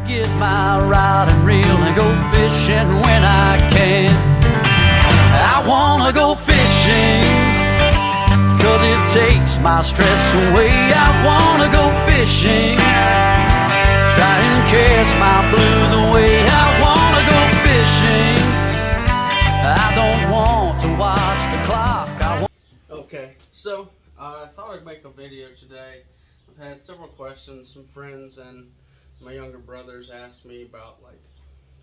get my rod and reel and go fishing when I can. I wanna go fishing, 'cause it takes my stress away. I wanna go fishing, try and catch my blues away. I wanna go fishing, I don't want to watch the clock. Okay, so I thought I'd make a video today. I've had several questions from friends and my younger brothers asked me about like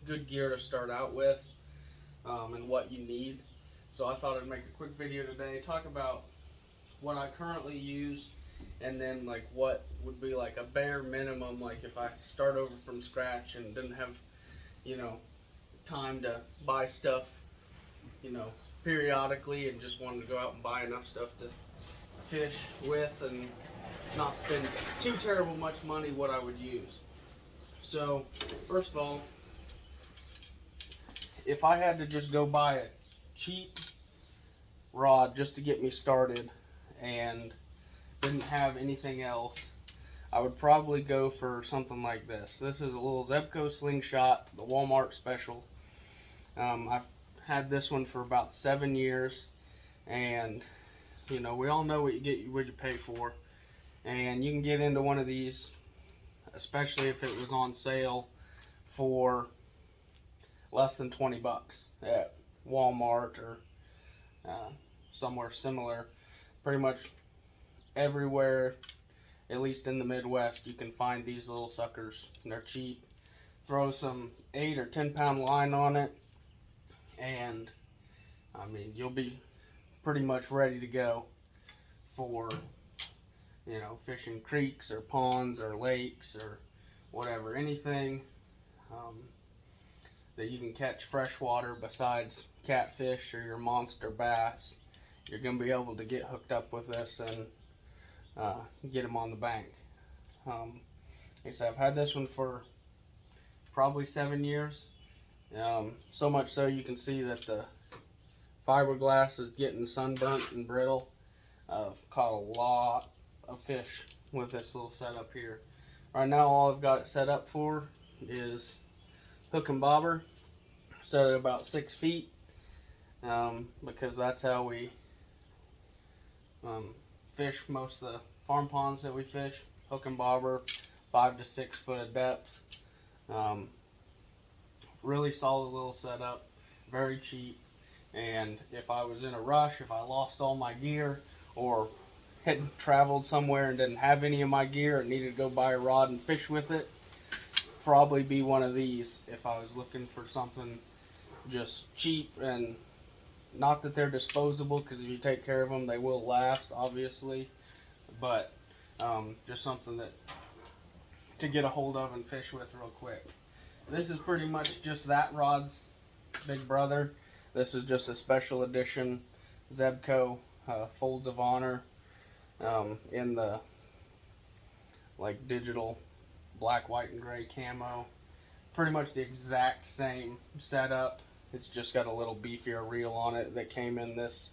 good gear to start out with and what you need. So I thought I'd make a quick video today, talk about what I currently use, and then like what would be like a bare minimum, like if I start over from scratch and didn't have, you know, time to buy stuff, you know, periodically, and just wanted to go out and buy enough stuff to fish with and not spend too terrible much money, what I would use. So first of all, if I had to just go buy a cheap rod just to get me started and didn't have anything else, I would probably go for something like this. This is a little Zebco Slingshot, the Walmart special. I've had this one for about 7 years, and you know, we all know what you get, what you pay for, and you can get into one of these, especially if it was on sale, for less than 20 bucks at Walmart or somewhere similar. Pretty much everywhere, at least in the Midwest, you can find these little suckers. They're cheap. Throw some 8 or 10 pound line on it, and I mean, you'll be pretty much ready to go for, you know, fishing creeks or ponds or lakes or whatever, anything that you can catch freshwater besides catfish or your monster bass. You're going to be able to get hooked up with this and get them on the bank. Like I said, I've had this one for probably 7 years. So much so you can see that the fiberglass is getting sunburnt and brittle. I've caught a lot of fish with this little setup here. Right now all I've got it set up for is hook and bobber, set at about 6 feet, because that's how we fish most of the farm ponds that we fish. Hook and bobber, 5 to 6 foot of depth. Really solid little setup, very cheap. And if I was in a rush, if I lost all my gear or had traveled somewhere and didn't have any of my gear and needed to go buy a rod and fish with it, probably be one of these if I was looking for something just cheap. And not that they're disposable, because if you take care of them they will last, obviously, but just something that to get a hold of and fish with real quick. This is pretty much just that rod's big brother. This is just a special edition Zebco Folds of Honor in the like digital black, white, and gray camo. Pretty much the exact same setup. It's just got a little beefier reel on it that came in this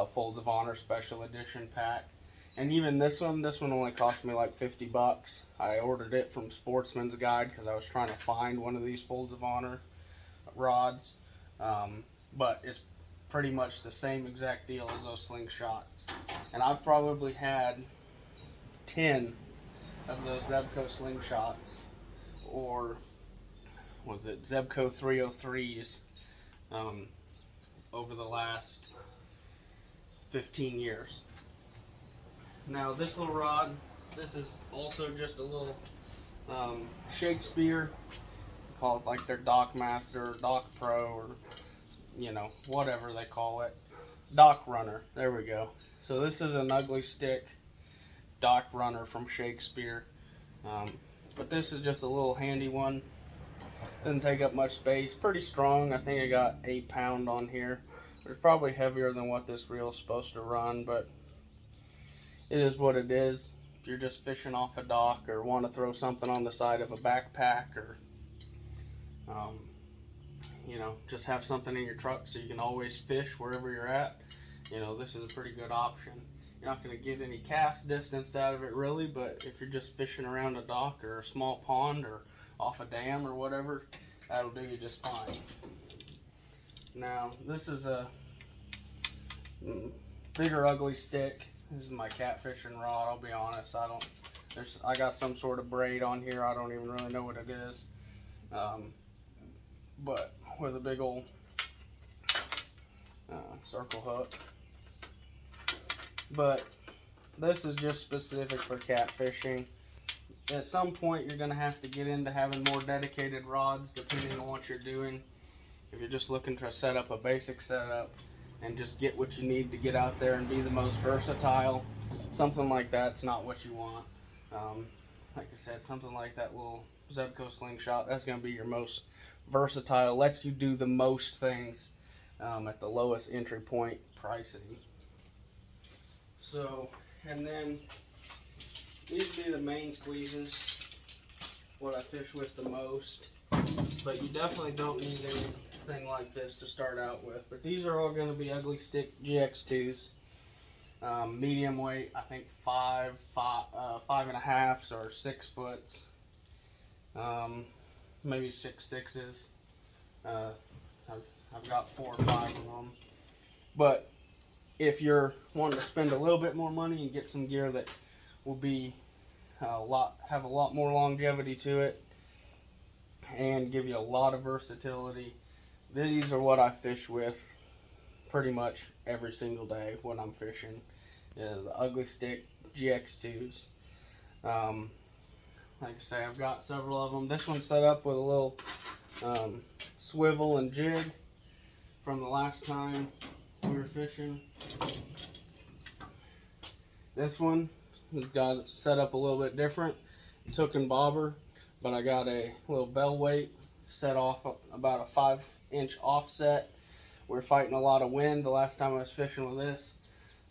Folds of Honor special edition pack. And even this one only cost me like 50 bucks. I ordered it from Sportsman's Guide because I was trying to find one of these Folds of Honor rods. But it's pretty much the same exact deal as those Slingshots. And I've probably had 10 of those Zebco Slingshots, or was it Zebco 303s, over the last 15 years. Now this little rod, this is also just a little Shakespeare, call it like their Dock Master or Dock Pro, or you know, whatever they call it. Dock Runner, there we go. So this is an ugly stick Dock Runner from Shakespeare, but this is just a little handy one. Doesn't take up much space, pretty strong. I think I got 8 pound on here. It's probably heavier than what this reel is supposed to run, but it is what it is. If you're just fishing off a dock or want to throw something on the side of a backpack, or you know, just have something in your truck so you can always fish wherever you're at, you know, this is a pretty good option. You're not going to get any cast distance out of it really, but if you're just fishing around a dock or a small pond or off a dam or whatever, that'll do you just fine. Now, this is a bigger ugly stick. This is my catfishing rod. I'll be honest, I got some sort of braid on here. I don't even really know what it is. But with a big old circle hook. But this is just specific for catfishing. At some point, you're going to have to get into having more dedicated rods depending on what you're doing. If you're just looking to set up a basic setup and just get what you need to get out there and be the most versatile, something like that's not what you want. Like I said, something like that little Zebco Slingshot, that's going to be your most versatile, lets you do the most things at the lowest entry point pricing. So, and then these would be the main squeezes, what I fish with the most. But you definitely don't need anything like this to start out with. But these are all going to be ugly stick GX2s. Medium weight, I think 5.5s or 6 foots. Maybe 6.6s. I've got 4 or 5 of them. But if you're wanting to spend a little bit more money and get some gear that will be have a lot more longevity to it and give you a lot of versatility, these are what I fish with pretty much every single day when I'm fishing. The ugly stick GX2s. Like I say, I've got several of them. This one's set up with a little swivel and jig from the last time we were fishing. This one has got it set up a little bit different. It's hook and bobber, but I got a little bell weight set off about a 5-inch offset. We're fighting a lot of wind the last time I was fishing with this,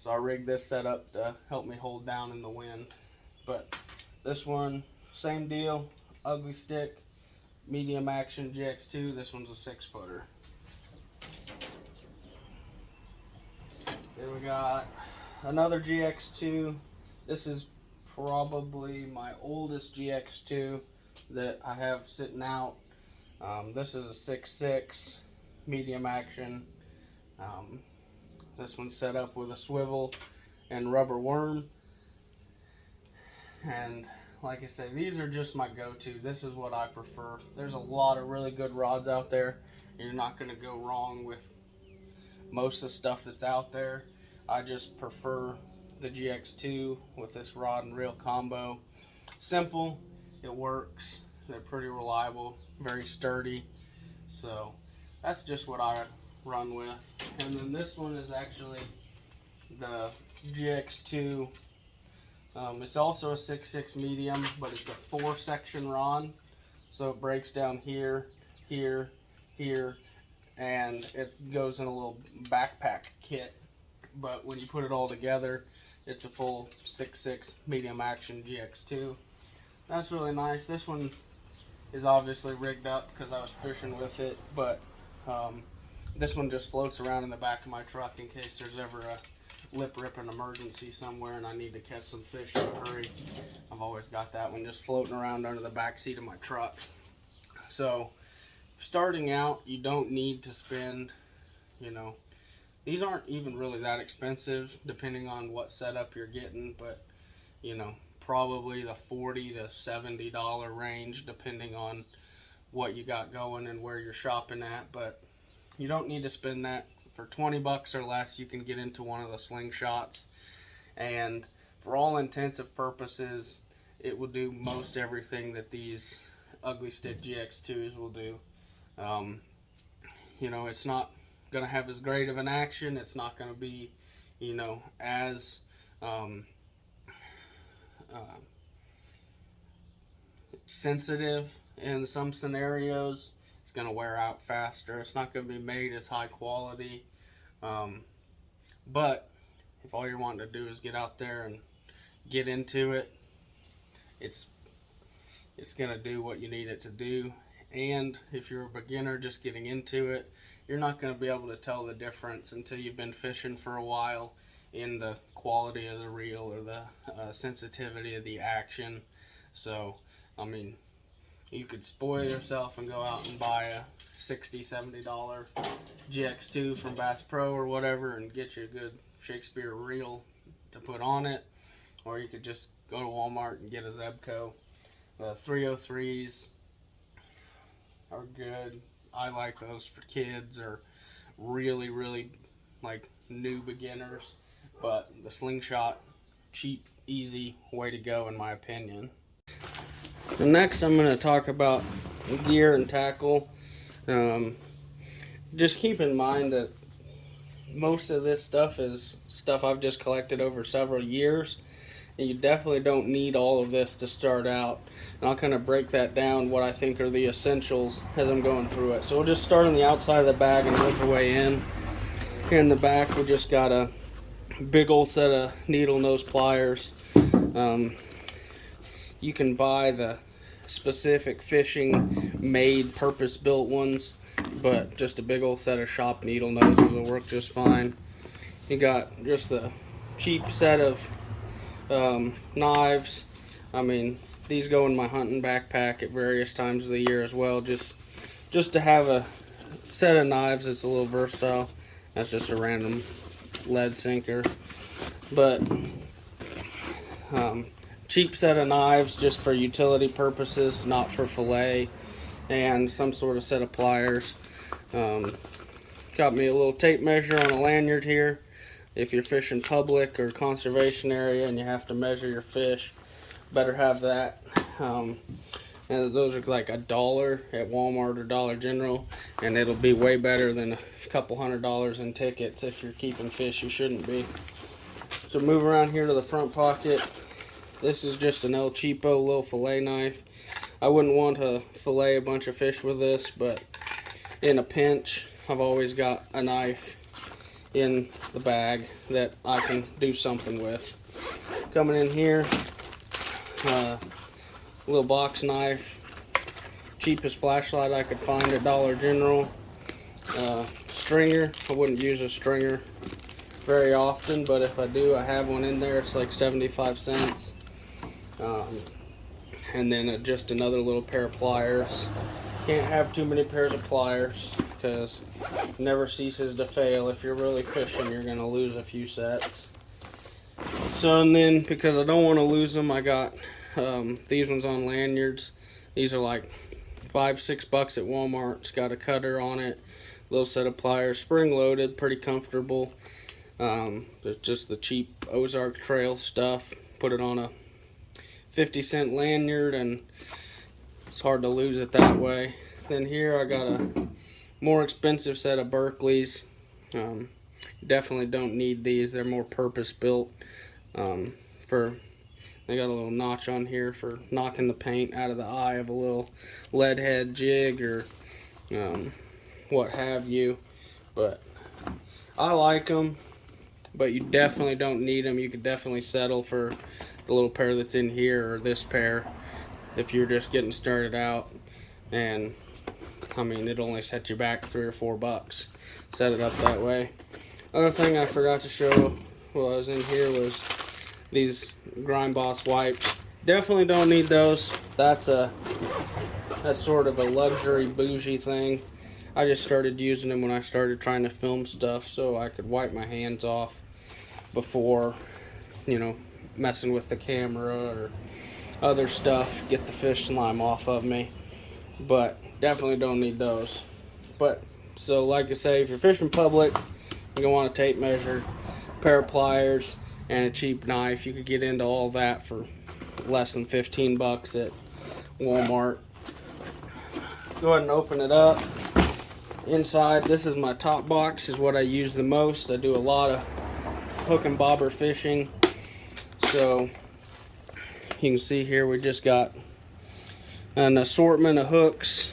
so I rigged this set up to help me hold down in the wind. But this one, same deal, ugly stick, medium action GX2. This one's a 6-footer. Then we got another GX2. This is probably my oldest GX2 that I have sitting out. This is a 6.6 medium action. This one's set up with a swivel and rubber worm. And like I say, these are just my go-to. This is what I prefer. There's a lot of really good rods out there. You're not going to go wrong with most of the stuff that's out there. I just prefer the GX2 with this rod and reel combo. Simple, it works, they're pretty reliable, very sturdy. So that's just what I run with. And then this one is actually the GX2. It's also a 6.6 medium, but it's a 4-section rod. So it breaks down here, here, here, and it goes in a little backpack kit. But when you put it all together, it's a full 6.6 medium action GX2. That's really nice. This one is obviously rigged up because I was fishing with it, but this one just floats around in the back of my truck in case there's ever a lip ripping emergency somewhere and I need to catch some fish in a hurry. I've always got that one just floating around under the back seat of my truck. So starting out, you don't need to spend, these aren't even really that expensive depending on what setup you're getting, but probably the $40 to $70 range depending on what you got going and where you're shopping at. But you don't need to spend that. For 20 bucks or less, you can get into one of the Slingshots, and for all intents and purposes, it will do most everything that these ugly stick GX2s will do. It's not going to have as great of an action. It's not going to be, as sensitive in some scenarios. It's going to wear out faster. It's not going to be made as high quality. But if all you're wanting to do is get out there and get into it, it's going to do what you need it to do. And if you're a beginner just getting into it, you're not going to be able to tell the difference until you've been fishing for a while in the quality of the reel or the sensitivity of the action. So, You could spoil yourself and go out and buy a $60, $70 GX2 from Bass Pro or whatever and get you a good Shakespeare reel to put on it. Or you could just go to Walmart and get a Zebco. The 303s are good. I like those for kids or really, really like new beginners. But the Slingshot, cheap, easy way to go in my opinion. So next I'm going to talk about gear and tackle. Just keep in mind that most of this stuff is stuff I've just collected over several years. And you definitely don't need all of this to start out. And I'll kind of break that down, what I think are the essentials as I'm going through it. So we'll just start on the outside of the bag and work our way in. Here in the back we just got a big old set of needle nose pliers. You can buy the specific fishing made purpose built ones, but just a big old set of shop needle noses will work just fine. You got just a cheap set of knives. I mean, these go in my hunting backpack at various times of the year as well, just to have a set of knives that's a little versatile. That's just a random lead sinker, but cheap set of knives just for utility purposes, not for fillet, and some sort of set of pliers. Got me a little tape measure on a lanyard here. If you're fishing public or conservation area and you have to measure your fish, better have that. And those are like $1 at Walmart or Dollar General, and it'll be way better than a couple $100 in tickets if you're keeping fish you shouldn't be. So move around here to the front pocket. This is just an El Cheapo little fillet knife. I wouldn't want to fillet a bunch of fish with this, but in a pinch, I've always got a knife in the bag that I can do something with. Coming in here, little box knife, cheapest flashlight I could find at Dollar General. Stringer, I wouldn't use a stringer very often, but if I do, I have one in there. It's like 75 cents. And then just another little pair of pliers. Can't have too many pairs of pliers because it never ceases to fail. If you're really fishing, you're going to lose a few sets. So, and then because I don't want to lose them, I got these ones on lanyards. These are like $5-6 at Walmart. It's got a cutter on it, little set of pliers, spring loaded, pretty comfortable. It's just the cheap Ozark Trail stuff. Put it on a 50-cent lanyard and it's hard to lose it that way. Then here I got a more expensive set of Berkeley's. Definitely don't need these. They're more purpose built. They got a little notch on here for knocking the paint out of the eye of a little lead head jig or what have you. But I like them, but you definitely don't need them. You could definitely settle for the little pair that's in here or this pair if you're just getting started out. And I mean, it only set you back $3 or $4. Set it up that way. Other thing I forgot to show while I was in here was these Grime Boss wipes. Definitely don't need those. That's sort of a luxury bougie thing. I just started using them when I started trying to film stuff so I could wipe my hands off before, you know, messing with the camera or other stuff, get the fish slime off of me. But definitely don't need those. But so like I say, if you're fishing public, you're gonna want a tape measure, a pair of pliers, and a cheap knife. You could get into all that for less than $15 at Walmart. Go ahead and open it up. Inside, this is my top box, is what I use the most. I do a lot of hook and bobber fishing. So you can see here we just got an assortment of hooks,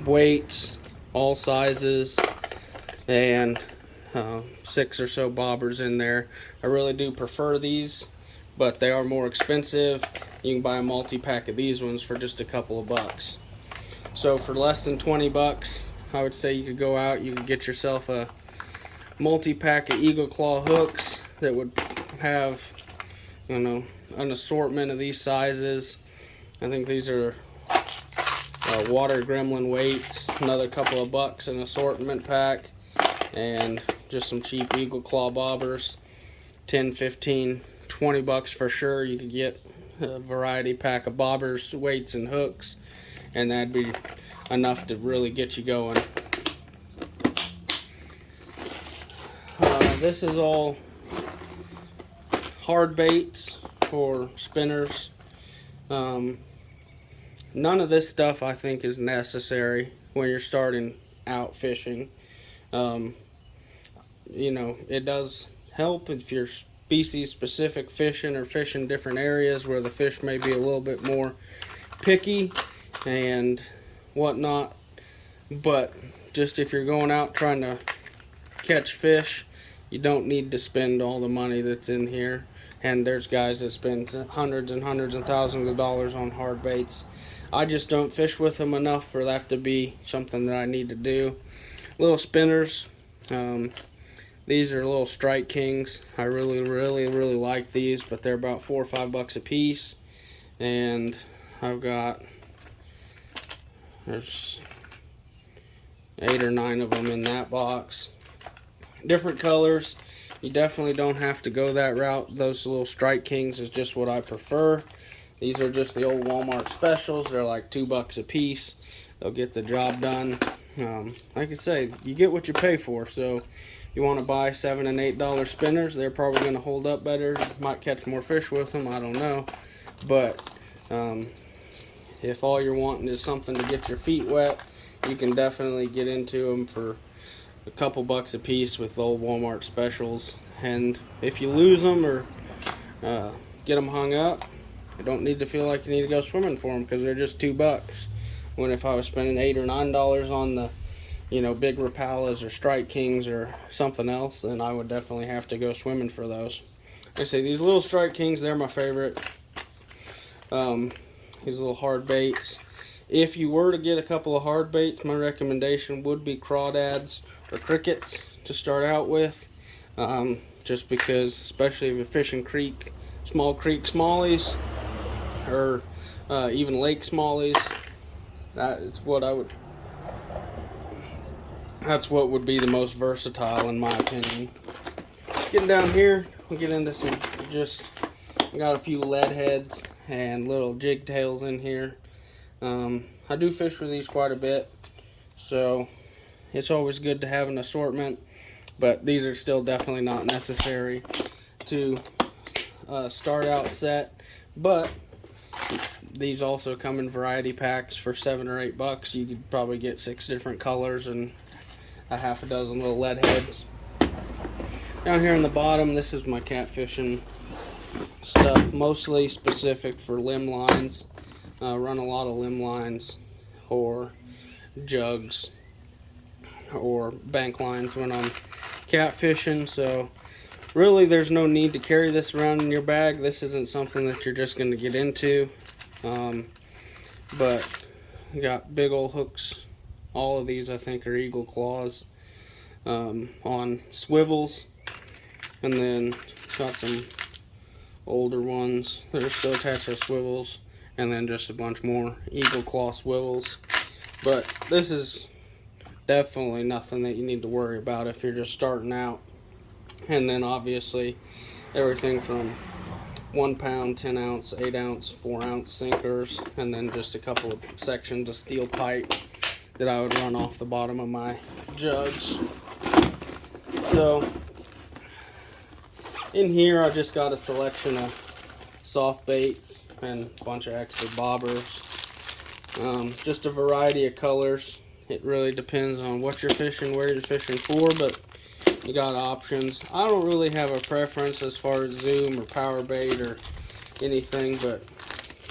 weights, all sizes, and 6 or so bobbers in there. I really do prefer these, but they are more expensive. You can buy a multi-pack of these ones for just a couple of bucks. So for less than 20 bucks, I would say you could go out, you could get yourself a multi-pack of Eagle Claw hooks that would have, you know, an assortment of these sizes. I think these are water gremlin weights, another couple of bucks in assortment pack, and just some cheap eagle claw bobbers, 10, 15, 20 bucks for sure. You could get a variety pack of bobbers, weights, and hooks, and that'd be enough to really get you going. This is all hard baits for spinners. None of this stuff I think is necessary when you're starting out fishing. You know, it does help if you're species specific fishing or fishing different areas where the fish may be a little bit more picky and whatnot, but just if you're going out trying to catch fish, you don't need to spend all the money that's in here. And there's guys that spend hundreds and hundreds and thousands of dollars on hard baits. I just don't fish with them enough for that to be something that I need to do. Little spinners. These are little Strike Kings. I really like these, but they're about $4 or $5 a piece. And I've got, there's 8 or 9 of them in that box. Different colors. You definitely don't have to go that route. Those little Strike Kings is just what I prefer. These are just the old Walmart specials. They're like $2 a piece. They'll get the job done. Like I say, you get what you pay for. So you want to buy $7 and $8 spinners, they're probably going to hold up better. Might catch more fish with them, I don't know. But if all you're wanting is something to get your feet wet, you can definitely get into them for a couple bucks a piece with old Walmart specials. And if you lose them or get them hung up, you don't need to feel like you need to go swimming for them, because they're just $2. When if I was spending $8 or $9 on the, you know, big Rapalas or Strike Kings or something else, then I would definitely have to go swimming for those. Like I say, these little Strike Kings, they're my favorite. These little hard baits. If you were to get a couple of hard baits, my recommendation would be crawdads or crickets to start out with. Just because, especially if you're fishing small creek smallies, or even lake smallies, that's what would be the most versatile in my opinion. Getting down here, we'll get into some, got a few lead heads and little jig tails in here. I do fish with these quite a bit, so it's always good to have an assortment, but these are still definitely not necessary to start out set. But these also come in variety packs for $7 or $8. You could probably get 6 different colors and a half a dozen little lead heads. Down here in the bottom, this is my catfishing stuff, mostly specific for limb lines. Run a lot of limb lines or jugs or bank lines when I'm catfishing, so really there's no need to carry this around in your bag. This isn't something that you're just going to get into, but you got big old hooks. All of these I think are eagle claws on swivels, and then got some older ones that are still attached to swivels, and then just a bunch more eagle claw swivels. But this is definitely nothing that you need to worry about if you're just starting out. And then obviously everything from 1 pound, 10 ounce, 8 ounce, 4 ounce sinkers, and then just a couple of sections of steel pipe that I would run off the bottom of my jugs. So in here I just got a selection of soft baits and a bunch of extra bobbers. Just a variety of colors. It really depends on what you're fishing, where you're fishing for, but you got options. I don't really have a preference as far as zoom or power bait or anything, but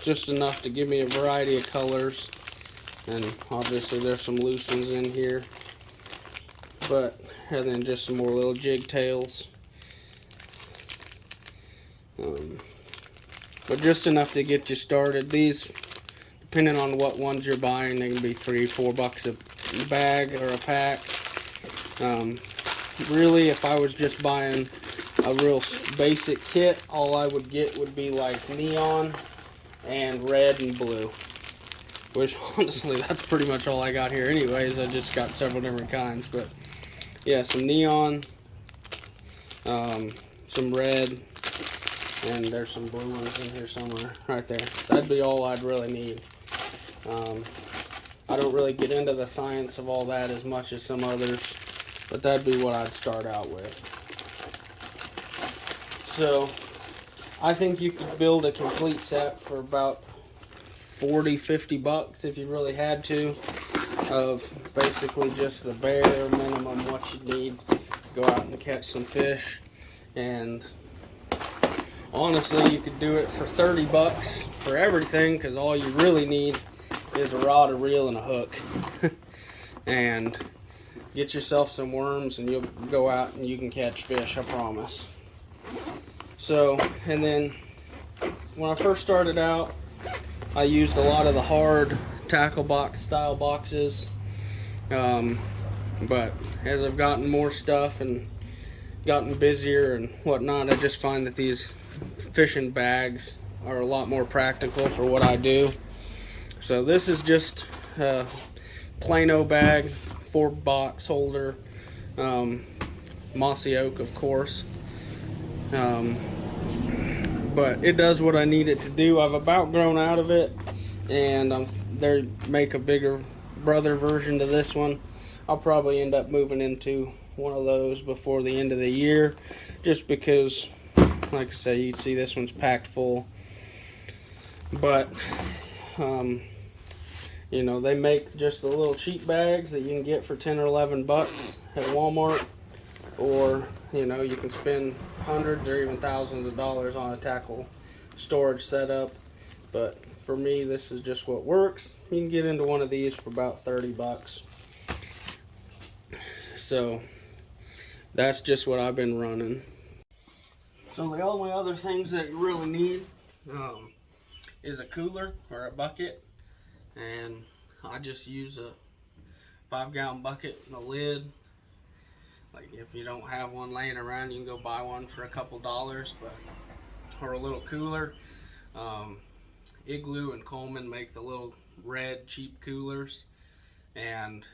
just enough to give me a variety of colors. And obviously there's some loose ones in here, and then just some more little jig tails. But just enough to get you started. These, depending on what ones you're buying, they can be $3 or $4 a bag or a pack. Really, if I was just buying a real basic kit, all I would get would be like neon and red and blue. Which, honestly, that's pretty much all I got here anyways. I just got several different kinds. But, yeah, some neon, some red, and there's some blue ones in here somewhere. Right there. That'd be all I'd really need. I don't really get into the science of all that as much as some others. But that'd be what I'd start out with. So, I think you could build a complete set for about 40, 50 bucks if you really had to, of basically just the bare minimum what you need to go out and catch some fish. And honestly, you could do it for 30 bucks for everything, because all you really need is a rod, a reel, and a hook. And get yourself some worms and you'll go out and you can catch fish, I promise. So, and then when I first started out, I used a lot of the hard tackle box style boxes, but as I've gotten more stuff and gotten busier and whatnot, I just find that these fishing bags are a lot more practical for what I do. So this is just a Plano bag, 4-box holder, mossy oak, of course. But it does what I need it to do. I've about grown out of it, and they make a bigger brother version to this one. I'll probably end up moving into one of those before the end of the year, just because, like I say, you can see this one's packed full. But you know, they make just the little cheap bags that you can get for 10 or 11 bucks at Walmart, or you know, you can spend hundreds or even thousands of dollars on a tackle storage setup. But for me, this is just what works. You can get into one of these for about 30 bucks. So that's just what I've been running. So the only other things that you really need is a cooler or a bucket. And I just use a 5-gallon bucket and a lid. Like, if you don't have one laying around, you can go buy one for a couple dollars, but or a little cooler. Igloo and Coleman make the little red cheap coolers, and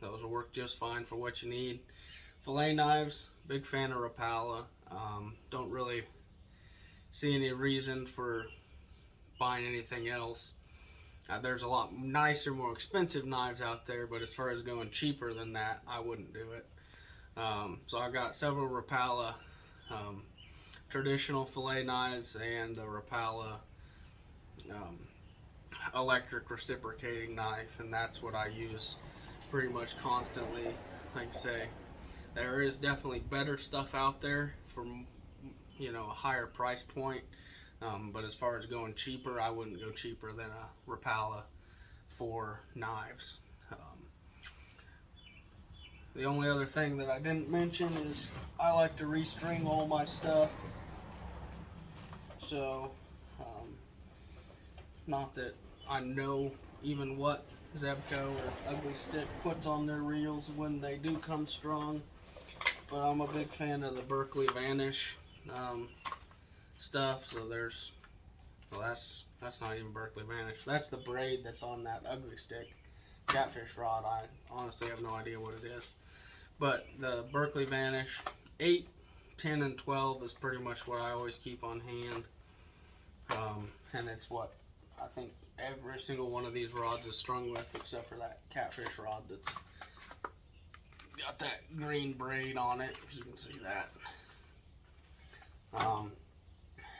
those will work just fine for what you need. Fillet knives, big fan of Rapala. Don't really see any reason for buying anything else. There's a lot nicer, more expensive knives out there, but as far as going cheaper than that, I wouldn't do it. So I've got several Rapala traditional fillet knives and the Rapala electric reciprocating knife, and that's what I use pretty much constantly. Like I say, there is definitely better stuff out there for, you know, a higher price point, but as far as going cheaper, I wouldn't go cheaper than a Rapala for knives. The only other thing that I didn't mention is I like to restring all my stuff. So, not that I know even what Zebco or Ugly Stick puts on their reels when they do come strong, but I'm a big fan of the Berkeley Vanish stuff. So there's, well, that's not even Berkeley Vanish. That's the braid that's on that Ugly Stick Catfish Rod. I honestly have no idea what it is. But the Berkeley Vanish 8, 10, and 12 is pretty much what I always keep on hand. And it's what I think every single one of these rods is strung with, except for that Catfish rod that's got that green braid on it, if you can see that.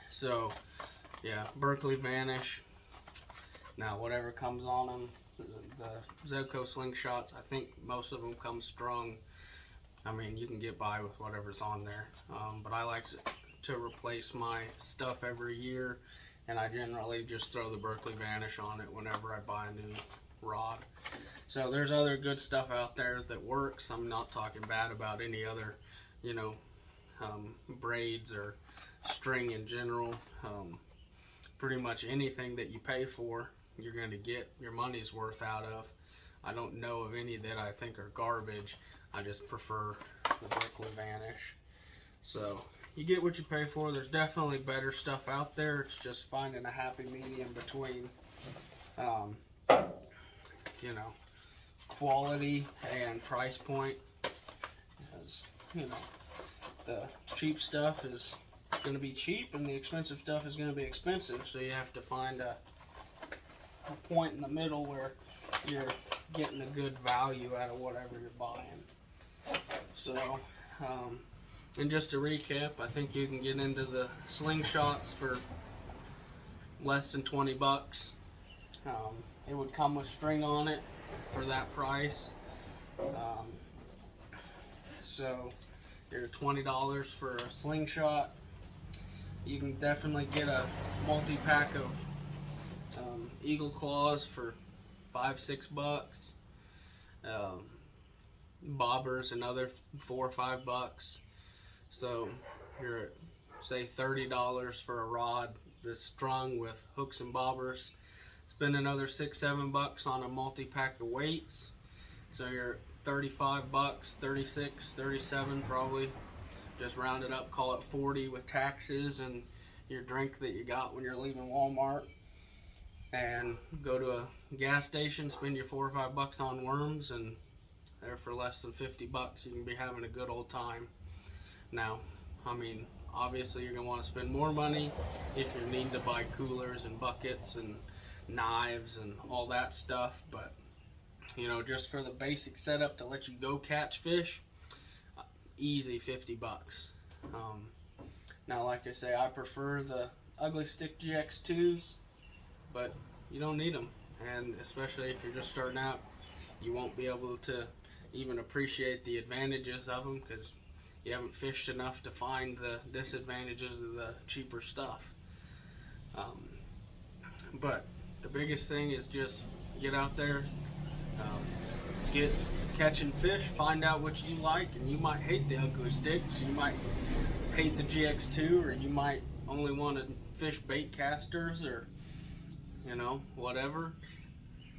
So, yeah, Berkeley Vanish. Now, whatever comes on them, the Zebco Slingshots, I think most of them come strung. I mean, you can get by with whatever's on there, but I like to replace my stuff every year, and I generally just throw the Berkeley Vanish on it whenever I buy a new rod. So there's other good stuff out there that works. I'm not talking bad about any other, you know, braids or string in general. Pretty much anything that you pay for, you're going to get your money's worth out of. I don't know of any that I think are garbage. I just prefer the Berkeley Vanish. So, you get what you pay for. There's definitely better stuff out there. It's just finding a happy medium between, you know, quality and price point. Because, you know, the cheap stuff is going to be cheap and the expensive stuff is going to be expensive. So you have to find a point in the middle where you're getting a good value out of whatever you're buying. So, and just to recap, I think you can get into the Slingshots for less than 20 bucks. It would come with string on it for that price. So you're $20 for a Slingshot. You can definitely get a multi-pack of Eagle Claws for $5-6 bucks. Bobbers another $4 or $5. So you're at, say, $30 for a rod that's strung with hooks and bobbers. Spend another $6-7 bucks on a multi-pack of weights. So you're at $35, 36, 37 probably. Just round it up, call it 40 with taxes and your drink that you got when you're leaving Walmart. And go to a gas station, spend your $4 or $5 on worms, and there for less than 50 bucks you can be having a good old time. Now, I mean, obviously you're going to want to spend more money if you need to buy coolers and buckets and knives and all that stuff, but you know, just for the basic setup to let you go catch fish, easy 50 bucks. Now, like I say, I prefer the Ugly Stick GX2s, but you don't need them, and especially if you're just starting out, you won't be able to even appreciate the advantages of them because you haven't fished enough to find the disadvantages of the cheaper stuff. But the biggest thing is just get out there, get catching fish, find out what you like, and you might hate the Ugly Sticks, you might hate the GX2, or you might only want to fish bait casters, or you know, whatever.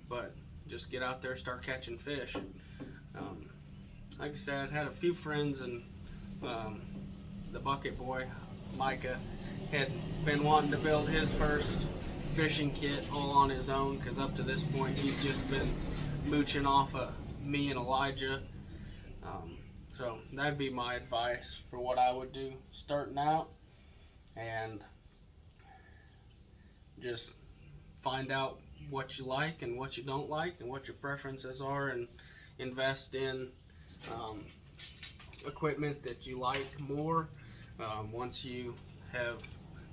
But just get out there, start catching fish. Like I said, I had a few friends, and the bucket boy Micah had been wanting to build his first fishing kit all on his own, because up to this point he's just been mooching off of me and Elijah. So that'd be my advice for what I would do starting out, and just find out what you like and what you don't like and what your preferences are, and invest in equipment that you like more once you have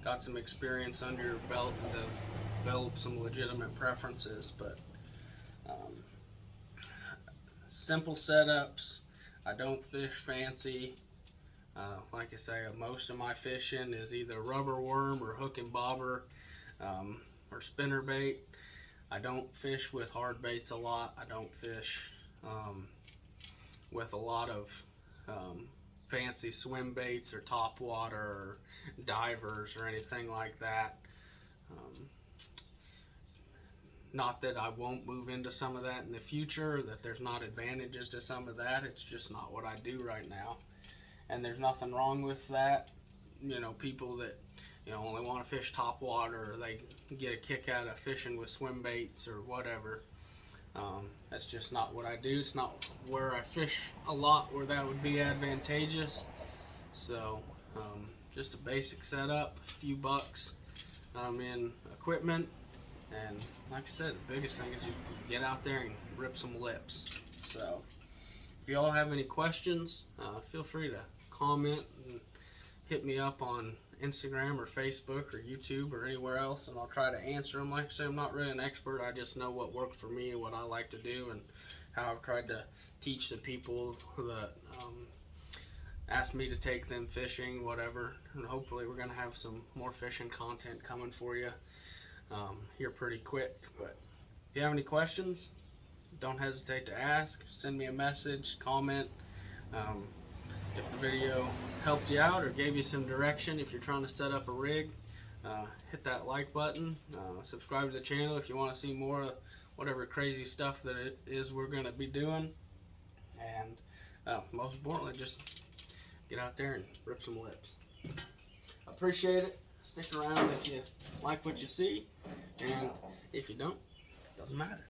got some experience under your belt and develop some legitimate preferences. But simple setups. I don't fish fancy. Like I say, most of my fishing is either rubber worm or hook and bobber or spinner bait. I don't fish with hard baits a lot. I don't fish with a lot of fancy swim baits or top water or divers or anything like that. Not that I won't move into some of that in the future, that there's not advantages to some of that. It's just not what I do right now. And there's nothing wrong with that. You know, people that, you know, only want to fish top water, or they get a kick out of fishing with swim baits or whatever. That's just not what I do. It's not where I fish a lot where that would be advantageous. So just a basic setup, a few bucks in equipment, and like I said, the biggest thing is you get out there and rip some lips. So if you all have any questions, feel free to comment and hit me up on Instagram or Facebook or YouTube or anywhere else, and I'll try to answer them. Like I say, I'm not really an expert. I just know what works for me and what I like to do, and how I've tried to teach the people that ask me to take them fishing, whatever. And hopefully we're going to have some more fishing content coming for you here pretty quick. But if you have any questions, don't hesitate to ask. Send me a message, comment. If the video helped you out or gave you some direction, if you're trying to set up a rig, hit that like button. Subscribe to the channel if you want to see more of whatever crazy stuff that it is we're going to be doing. And most importantly, just get out there and rip some lips. Appreciate it. Stick around if you like what you see, and if you don't, doesn't matter.